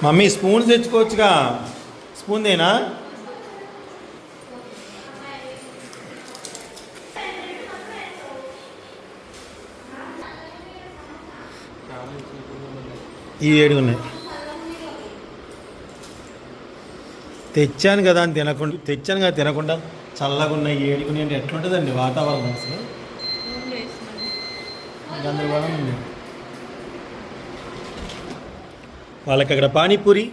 Mummy spoon తెచ్చుకోవచ్చుగా. Spoon దేనా? ఈ 7 ఉన్నాయి. తెచ్చాను కదా అని తినకుండా చల్లగా ఉన్నాయి 7 అంటే ఎట్లుంటుందండి వాతావరణం అసలు? గందరగోళం ఉంది. వాళ్ళకి అక్కడ పానీపూరి,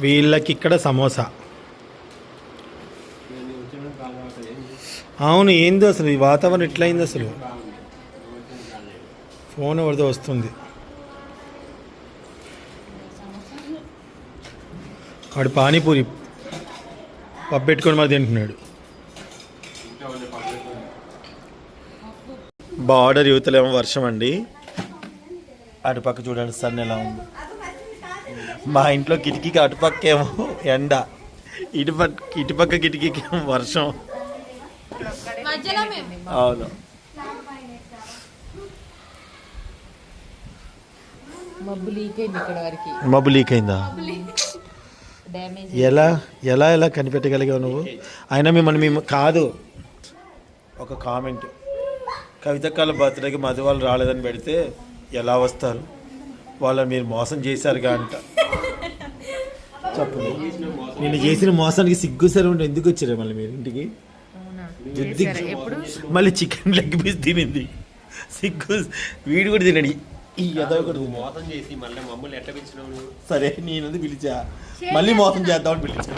వీళ్ళకి ఇక్కడ సమోసా. అవును, ఏంది అసలు ఈ వాతావరణం ఎట్లయింది అసలు? ఫోన్ ఎవరిదో వస్తుంది. వాడు పానీపూరి పప్పు పెట్టుకొని మరి తింటున్నాడు. బార్డర్ యువతలేమో వర్షం అండి. అటుపక్క చూడండి సన్ ఎలా ఉంది. మా ఇంట్లో కిటికీకి అటుపక్క ఏమో ఎండ, ఇటుపక్క కిటికీకి ఏమో వర్షం. అవును, మబ్బు లీక్ అయిందా? ఎలా ఎలా ఎలా కనిపెట్టగలిగావు నువ్వు? అయినా మేము కాదు. ఒక కామెంట్, కవితకాల బర్త్డేకి మధు వాళ్ళు రాలేదని పెడితే ఎలా వస్తారు? వాళ్ళని మీరు మోసం చేశారుగా అంట. చెప్పు, నేను చేసిన మోసానికి సిగ్గు సరే ఉంటే ఎందుకు వచ్చారు మళ్ళీ మీరు ఇంటికి? మళ్ళీ చికెన్ లెగ్ పీస్ తినింది, సిగ్గు. వీడు కూడా తినడి. ఈ మోసం చేసి మళ్ళీ మమ్మల్ని ఎట్లా పిలిచినావు? సరే నేను పిలిచా, మళ్ళీ మోసం చేద్దామని పిలిచా.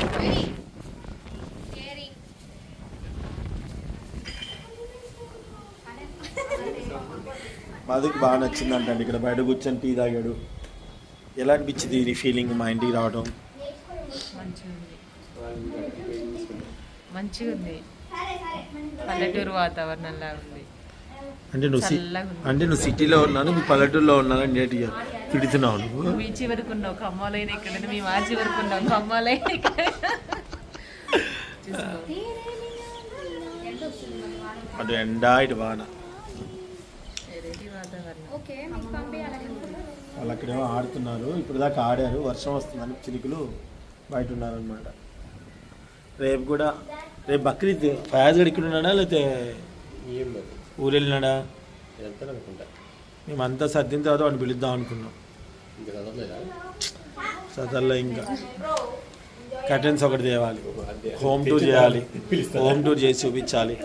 మధుకి బాగా నచ్చిందంట అండి. ఇక్కడ బయట కూర్చొని టీ తాగాడు. ఎలా అనిపించింది ఈ ఫీలింగ్ మా ఇంటికి రావడం? మంచిగా ఉంది, పల్లెటూరు వాతావరణంలా ఉంది. అంటే నువ్వు సిటీలో ఉన్నాను, మీ పల్లెటూరులో ఉన్నాను నేటి తిడుతున్నావు. నువ్వు మీ చివరికి ఉన్నావు, కమ్మాలైన ఇక్కడ, మీ మా చివరికి ఉన్నావు, కమ్మాలైన ఇక్కడ. అటు ఎండ ఇటు వాన. వాళ్ళు అక్కడేమో ఆడుతున్నారు, ఇప్పుడు దాకా ఆడారు. వర్షం వస్తుందని చిలుకలు బయట ఉన్నారనమాట. రేపు బక్రీద్. ఫయాజ్ గడ్ ఇక్కడ ఉన్నాడా లేకపోతే ఊరు వెళ్ళినాడా? మేమంతా సర్దిన తర్వాత వాడిని పిలుద్దాం అనుకున్నాం. సదర్లో ఇంకా కర్టెన్స్ ఒకటి తేవాలి, హోమ్ టూర్ చేయాలి. హోమ్ టూర్ చేసి చూపించాలి.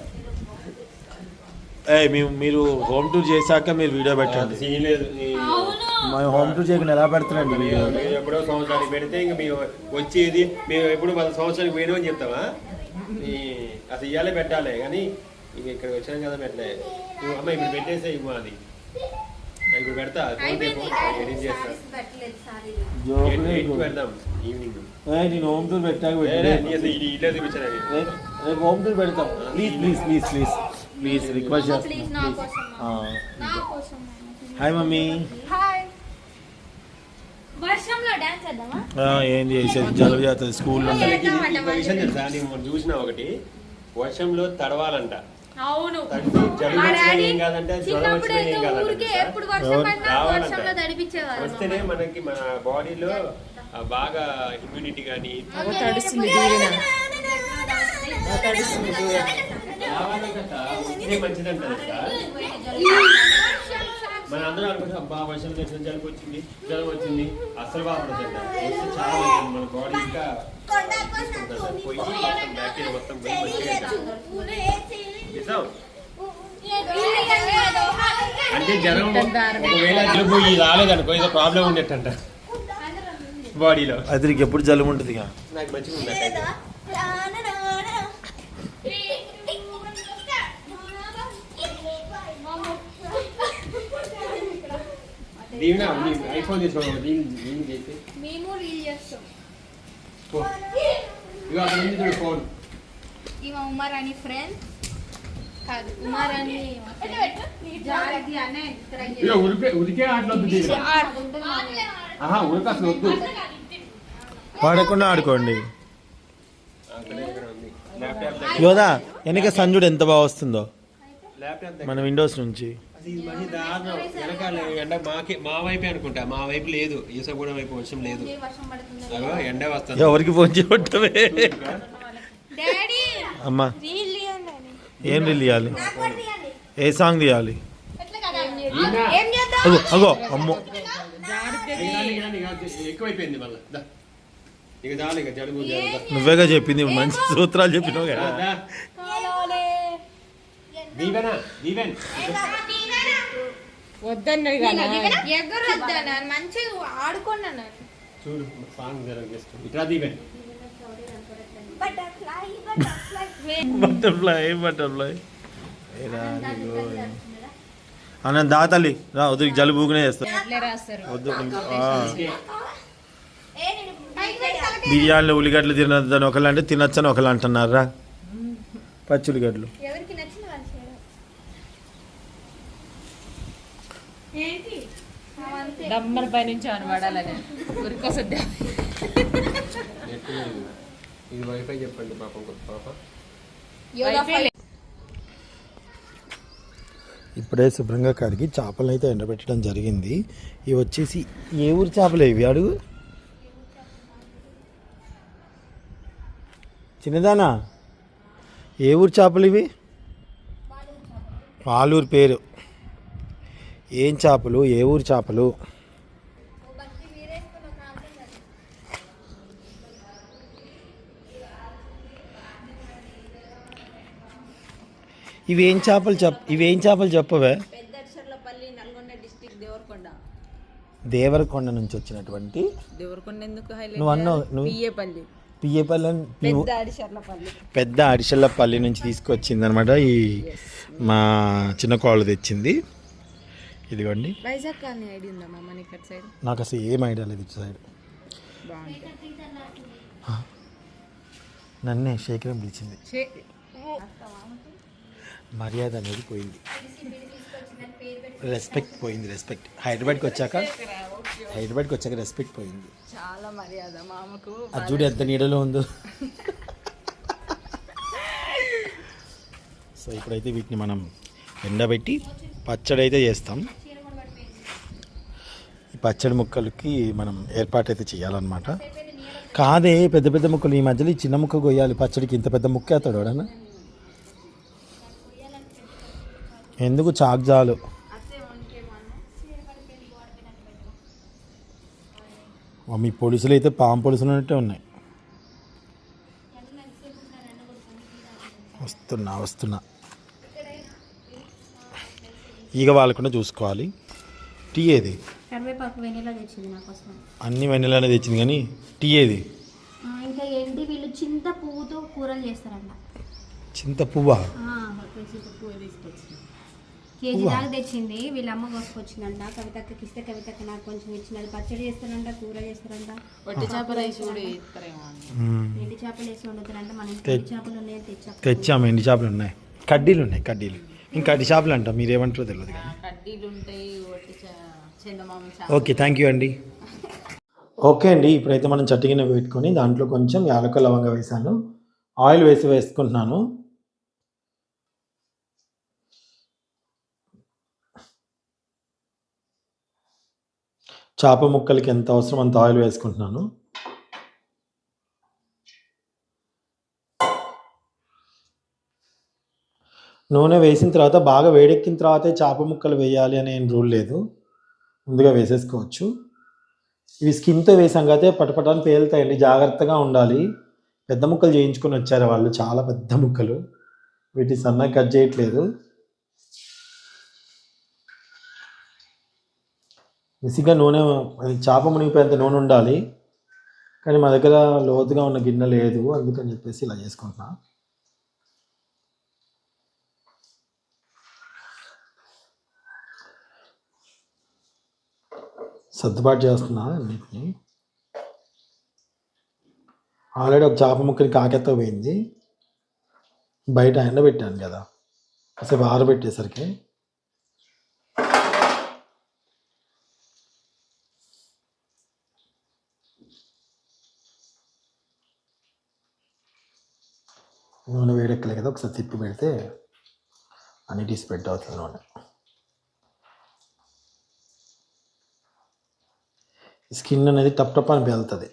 మీరు హోమ్ టూర్ చేశాక మీరు వీడియో పెట్టండి. మేము హోమ్ టూర్ చేయకుండా ఎలా పెడతానండి వీడియో? ఎప్పుడో సంవత్సరానికి పెడితే ఇంక మేము వచ్చేది మేము ఎప్పుడు 10 సంవత్సరానికి పోయినా అని చెప్తావా? అసలు ఇవ్వాలే పెట్టాలి కానీ ఇంక ఇక్కడ వచ్చాను కదా పెట్టలే. నువ్వు అమ్మ ఇప్పుడు పెట్టేసే ఇవ్వ, అది ఇప్పుడు పెడతా, ఎడిట్ చేస్తా, పెడదాం ఈవినింగ్. నేను హోమ్ టూర్ పెట్టాక ఇట్లా చూపించాను. రేపు హోమ్ టూర్ పెడతాం. Please please please please please request చేస్తాను. Hi mummy. ఏంది చేసేది? జలుబు చేస్తుంది స్కూల్లో. చూసిన ఒకటి, వర్షంలో తడవాలంట. వస్తేనే మనకి మన బాడీలో బాగా ఇమ్యూనిటీ కానీ మంచిదంట. మన అందరూ అనుకుంటే అబ్బా వర్షం తెచ్చిన జలుబు వచ్చింది అస్సలు బాగుంటుందంట. వస్తే చాలా మంచిది, మన బాడీ ఇంకా పోయి బ్యాక్టీరియా మొత్తం పోయి అంటే జ్వరం ఒకవేళ జలుబు రాలేదనుకో ఏదో ప్రాబ్లం ఉండేటంట బాడీలో. అది నీకు ఎప్పుడు జలుబు ఉంటుంది? నాకు మంచిగా ఉంది. దీవెన ఐఫోన్ తీసుకోవాలి, రీల్ చేసి మేము రీల్ చేస్తాం. ఇక అక్కడ ఉంది చూడు ఫోన్. ఇవ ఉమారాణి ఫ్రెండ్ కాదు, ఉమారాణి ఉరికే ఆటలొద్దు, ఉరికి అసలు వద్దు, వాడకుండా ఆడుకోండి. యోదా వెనక సంజుడు ఎంత బాగా వస్తుందో మన విండోస్ నుంచి. అది ఇది మళ్ళీ దారుణం వెనకాల ఎండ మా వైపే అనుకుంటా, మా వైపు లేదు, ఈసగూడెం వైపు వర్షం లేదు. వర్షం పడుతుంది. అగో ఎండ వస్తుంది. ఎవరికి ఫోన్ చేయబట్టమే డాడీ అమ్మా. రీల్ తీయండి. ఏం రీల్ తీయాలి? నాకు కూడా తీయండి. ఏ సాంగ్ తీయాలి? ఎట్లా కదా? ఏం చేద్దాం? అగో అగో అమ్మో ఎక్కువైపోయింది మళ్ళీ. ఇక చాలు, ఇక జడుగు నువ్వేగా చెప్పింది, మంచి సూత్రాలు చెప్పినావు కదా. కాలోలే. దీవెనా దీవెన్ వద్దన్నది ఎగ్గర వద్దా? మంచిగా ఆడుకున్నాను. చూడు సాంగ్ ఇట్లా Deeven. Butterfly butterfly butterfly butterfly అన్న దా తల్లి రా, వద్దు జలుబు ఊగునే చేస్తా. రాస్తారు. వద్దు బిర్యానీలో ఉల్లిగడ్డలు తినద్దని ఒకళ్ళు అంటే తినొచ్చని ఒకళ్ళు అంటున్నారా? పచ్చి ఉల్లిగడ్డలు ఎవరికి నచ్చిన వాళ్ళు చేయడం. ఏంటి డమ్మర్ పై నుంచి అని వాడాలని ఉరికొసద్దా. ఇది వైఫై చెప్పండి పాపం, పాప ఇప్పుడే శుభ్రంగా కడిగి చేపలను అయితే ఎండబెట్టడం జరిగింది. ఇవి వచ్చేసి ఏ ఊరు చేపలు ఇవి అడుగు చిన్నదానా? ఏ ఊరు చేపలు ఇవి? పాలూరు పేరు. ఏం చేపలు, ఏ ఊరు చేపలు? ఇవేం చేపలు చెప్పవే? దేవరకొండ నుంచి వచ్చినటువంటి నువ్వు అన్నావు, పియ్యేపల్లి పెద్ద అడిశల్లపల్లి నుంచి తీసుకొచ్చింది అనమాట. ఈ మా చిన్న కోళ్ళు తెచ్చింది. ఇదిగోండి. వైజాగ్ కానీ ఐడియా ఉందా మా ఇక్కడ సైడ్? నాకు అసలు ఏం ఐడియా లేదు ఇటు సైడ్. నన్నే శేఖరం పిలిచింది. మర్యాద అనేది పోయింది, రెస్పెక్ట్ పోయింది. రెస్పెక్ట్ హైదరాబాద్కి వచ్చాక రెస్పెక్ట్ పోయింది. చాలా మర్యాద మామకు. అది చూడు ఎంత నీడలో ఉందో. సో ఇప్పుడైతే వీటిని మనం ఎండబెట్టి పచ్చడి అయితే చేస్తాం. ఈ పచ్చడి ముక్కలకి మనం ఏర్పాటైతే చేయాలన్నమాట. కాదే పెద్ద పెద్ద ముక్కలు, ఈ మధ్యలో ఈ చిన్న ముక్క కొయ్యాలి పచ్చడికి. ఇంత పెద్ద ముక్క అవుతాడు వాడన్నా ఎందుకు? చాక్జాలు మీ పొలుసులు అయితే పాము పొలుసులు ఉన్నట్టే ఉన్నాయి. వస్తున్నా ఈగ వాళ్ళకుండా చూసుకోవాలి. టీ ఏది? కరివేపాకు వెనీలా తెచ్చింది నా కోసం. అన్ని వెన్నెలానే తెచ్చింది కానీ టీ ఏది? ఇంకా ఏంటి వీళ్ళు చింత పువ్వుతో కూరలు చేస్తారంట. చింత పువ్వా? కేజీ దాకా తెచ్చింది. వీళ్ళ అమ్మ కోసుకొచ్చిందంట. కవితక్కకి ఇస్తే కవితక్క నాకు కొంచెం ఇచ్చినది. పచ్చడి చేస్తారంట, కూర చేస్తారంట. వట్టి చేప రైస్ కూడా చేస్తారేమో. ఎండి చేపలు వేసి వండుతారంట. మన ఇంట్లో ఎండి చేపలు ఉన్నాయి, తెచ్చాము. ఎండి చేపలు ఉన్నాయి, కడ్డీలు ఉన్నాయి. కడ్డీలు ఇంకా కడ్డీ చేపలు అంట, మీరేమంటారో తెలియదు కానీ కడ్డీలు ఉంటాయి. వట్టి ఓకే, థ్యాంక్ యూ అండి. ఓకే అండి, ఇప్పుడైతే మనం చట్టిగిన పెట్టుకొని దాంట్లో కొంచెం యాలకుల లవంగ వేసాను, ఆయిల్ వేసుకుంటున్నాను. చేప ముక్కలకి ఎంత అవసరం అంత ఆయిల్ వేసుకుంటున్నాను. నూనె వేసిన తర్వాత బాగా వేడెక్కిన తర్వాతే చేప ముక్కలు వేయాలి అనే రూల్ లేదు, ముందుగా వేసేసుకోవచ్చు. ఇవి స్కిన్తో వేసాం కదా పటపటాన్ని పేలుతాయండి, జాగ్రత్తగా ఉండాలి. పెద్ద ముక్కలు చేయించుకొని వచ్చారు వాళ్ళు, చాలా పెద్ద ముక్కలు. వీటి సన్నగా కట్ చేయట్లేదు. బేసిక్గా నూనె చేప మునిగిపోయేంత నూనె ఉండాలి, కానీ మా దగ్గర లోతుగా ఉన్న గిన్నె లేదు, అందుకని చెప్పేసి ఇలా చేసుకుంటున్నా. సర్దుబాటు చేస్తున్నా అన్నిటిని. ఆల్రెడీ ఒక చేప ముక్కని కాకెత్త పోయింది, బయట ఎండబెట్టాను కదా, కాసేపు ఆరబెట్టేసరికి నూనె వేడెక్కలే కదా, ఒకసారి తిప్పి పెడితే అన్నిటి స్ప్రెడ్ అవుతుంది నూనె. స్కిన్ అనేది టప్ టప్ అని వెళ్తుంది.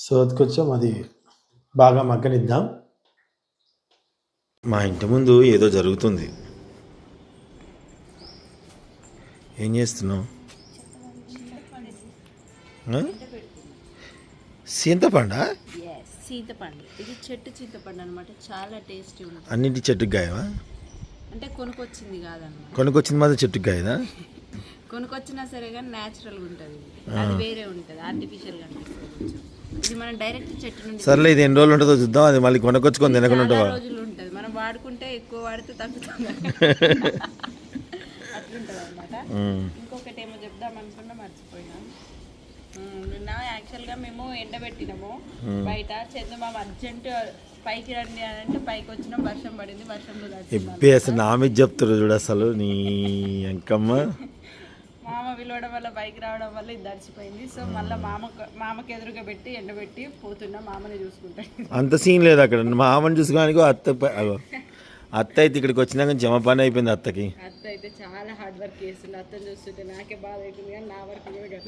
సో అది కొంచెం అది బాగా మగ్గనిద్దాం. మా ఇంటి ముందు ఏదో జరుగుతుంది. ఏం చేస్తున్నావు? చింతపండా? చింతపండు. ఇది చెట్టు చింతపండు అనమాట. చాలా టేస్టీ ఉంటుంది. అన్నింటి చెట్టుకు గాయవా? అంటే కొనుకొచ్చింది కాదన్నమాట. కొనుకొచ్చింది మాత్రం చెట్టుకు గాయదా? కొనుకొచ్చినా సరే కానీ న్యాచురల్గా ఉంటుంది. అది వేరే ఉంటుంది, ఆర్టిఫిషియల్గా అనిపిస్తుంది. ఇది మనం డైరెక్ట్ చెట్టు నుండి. సర్లే, ఇది ఎన్ని రోజులు ఉంటుందో చూద్దాం. అది మళ్ళీ కొనుకొచ్చుకొని తినకుండా ఉంటావా? రోజులు ఉంటుంది. మనం వాడుకుంటే ఎక్కువ వాడితే తగ్గుతుంది. అట్లుంటుంది అనమాట. ఇంకొకటి ఏమో చెప్దాం అనుకున్నా మర్చిపోయినా. నిన్న యాక్చువల్గా మేము ఎండబెట్టినాము బయట. చందమామ అర్జెంట్ పైకి రండి అని అంటే పైకి వచ్చినాం. వర్షం పడింది. వర్షంలో అసలు నా మీద చెప్తారు చూడు అసలు నీ అంకమ్మ. మామ పిలవడం వల్ల బైక్ రావడం వల్ల ఇది దర్చిపోయింది. సో మళ్ళీ మామకి ఎదురుగా పెట్టి ఎండబెట్టి పోతున్నా. మామని చూసుకుంటాను. అంత సీన్ లేదు అక్కడ. మామని చూసుకోడానికి అత్త అయితే ఇక్కడికి వచ్చినాక జమ పని అయిపోయింది అత్తకి. అత్త అయితే చాలా హార్డ్ వర్క్ చేస్తుంది. అత్తని చూస్తుంటే నాకే బాధ అవుతుంది కానీ నా వర్క్ కూడా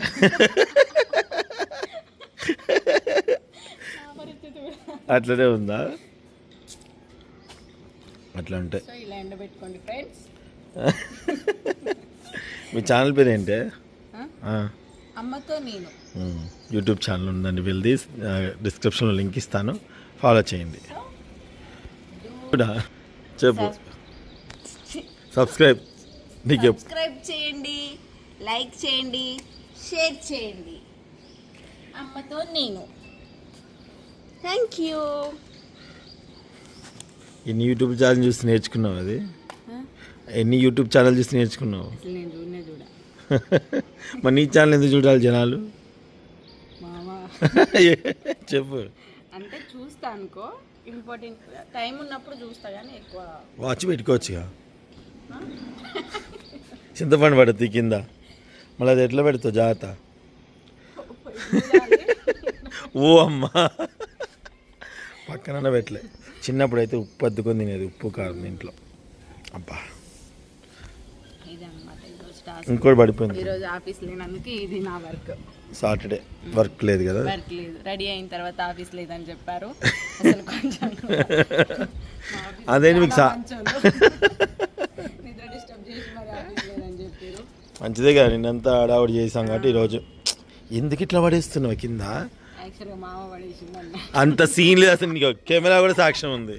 అట్లనే ఉందా? అట్లా అంటే సో ఇలా ఎండబెట్టుకోండి ఫ్రెండ్స్. మీ ఛానల్ పేరు ఏంటి? అమ్మతో నేను. యూట్యూబ్ ఛానల్ ఉందండి, వెళ్ళి డిస్క్రిప్షన్లో లింక్ ఇస్తాను, ఫాలో చేయండి. చెప్పు. సబ్స్క్రైబ్ చేయండి, లైక్ చేయండి, షేర్ చేయండి. అమ్మతో నేను. Thank you. ఎన్ని యూట్యూబ్ ఛానల్ చూసి నేర్చుకున్నావు? అది ఎన్ని యూట్యూబ్ ఛానల్ చూసి నేర్చుకున్నావు? నేను చూడనే చూడ. మరి నీ ఛానల్ ఎందుకు చూడాలి జనాలు? మామా చెప్పు. అంటే చూస్తా అనుకో, ఇంపార్టెంట్ టైం ఉన్నప్పుడు చూస్తా కానీ ఎక్కువ. వాచ్ పెట్టుకోవచ్చుగా. చింతపండు పడుతుంది కింద, మళ్ళీ అది ఎట్లా పెడతావు? జాగ్రత్త. ఓ అమ్మా, పక్కన పెట్టలే. చిన్నప్పుడు అయితే ఉప్పు అద్దుకొని తినేది, ఉప్పు కారం ఇంట్లో. అబ్బా, ఇంకోటి పడిపోయింది. ఈరోజు ఆఫీస్ లేనందుకు ఇది నా వర్క్. సాటర్డే వర్క్ లేదు కదా? వర్క్ లేదు. రెడీ అయిన తర్వాత ఆఫీస్ లేదని చెప్పారు. అసలు కొంచెం అదే మీకు నిద్ర డిస్టర్బ్ చేసి మరి ఆఫీస్ లేదని చెప్పారు. మంచిదే కదా, నిన్నంతా హడావుడి చేసాం కాబట్టి ఈరోజు. ఎందుకు ఇట్లా పడేస్తున్నావు కింద? యాక్చువల్గా మామ పడేసిందన్న. అంత సీన్ లేదు అసలు, నీకు కెమెరా కూడా సాక్ష్యం ఉంది.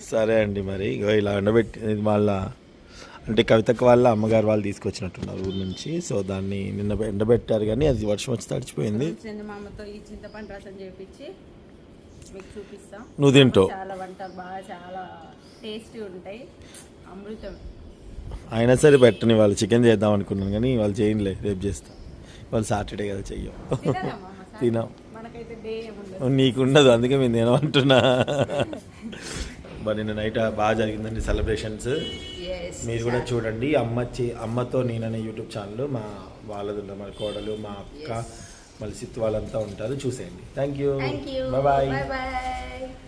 సరే అండి, మరి ఇలా ఎండబెట్టి మళ్ళా అంటే కవితక్క వాళ్ళ అమ్మగారు వాళ్ళు తీసుకొచ్చినట్టున్నారు ఊరు నుంచి. సో దాన్ని నిన్న ఎండబెట్టారు కానీ అది వర్షం వచ్చి తడిచిపోయింది. చందమామతో ఈ చింతపండు రసం చేపించి మీకు చూపిస్తా. నువ్వు తింటావు. చాలా వంటలు బాగా చాలా టేస్టీ ఉంటాయి, అమృతం. అయినా సరే పెట్టని, వాళ్ళు చికెన్ చేద్దాం అనుకున్నాను కానీ వాళ్ళు చేయలే, రేపు చేస్తా. వాళ్ళు సాటర్డే కదా చెయ్యం. తినాం, మనకైతే డే ఉండదు. నీకు ఉండదు, అందుకే మేము తినమంటున్నా. మరి నిన్న నైట్ బాగా జరిగిందండి సెలబ్రేషన్స్. మీరు కూడా చూడండి. అమ్మతో నేననే యూట్యూబ్ ఛానల్ మా వాళ్ళది ఉంటుంది. మన కోడలు, మా అక్క, మళ్ళీ సిత్తు వాళ్ళంతా ఉంటారు, చూసేయండి. Thank you, bye bye.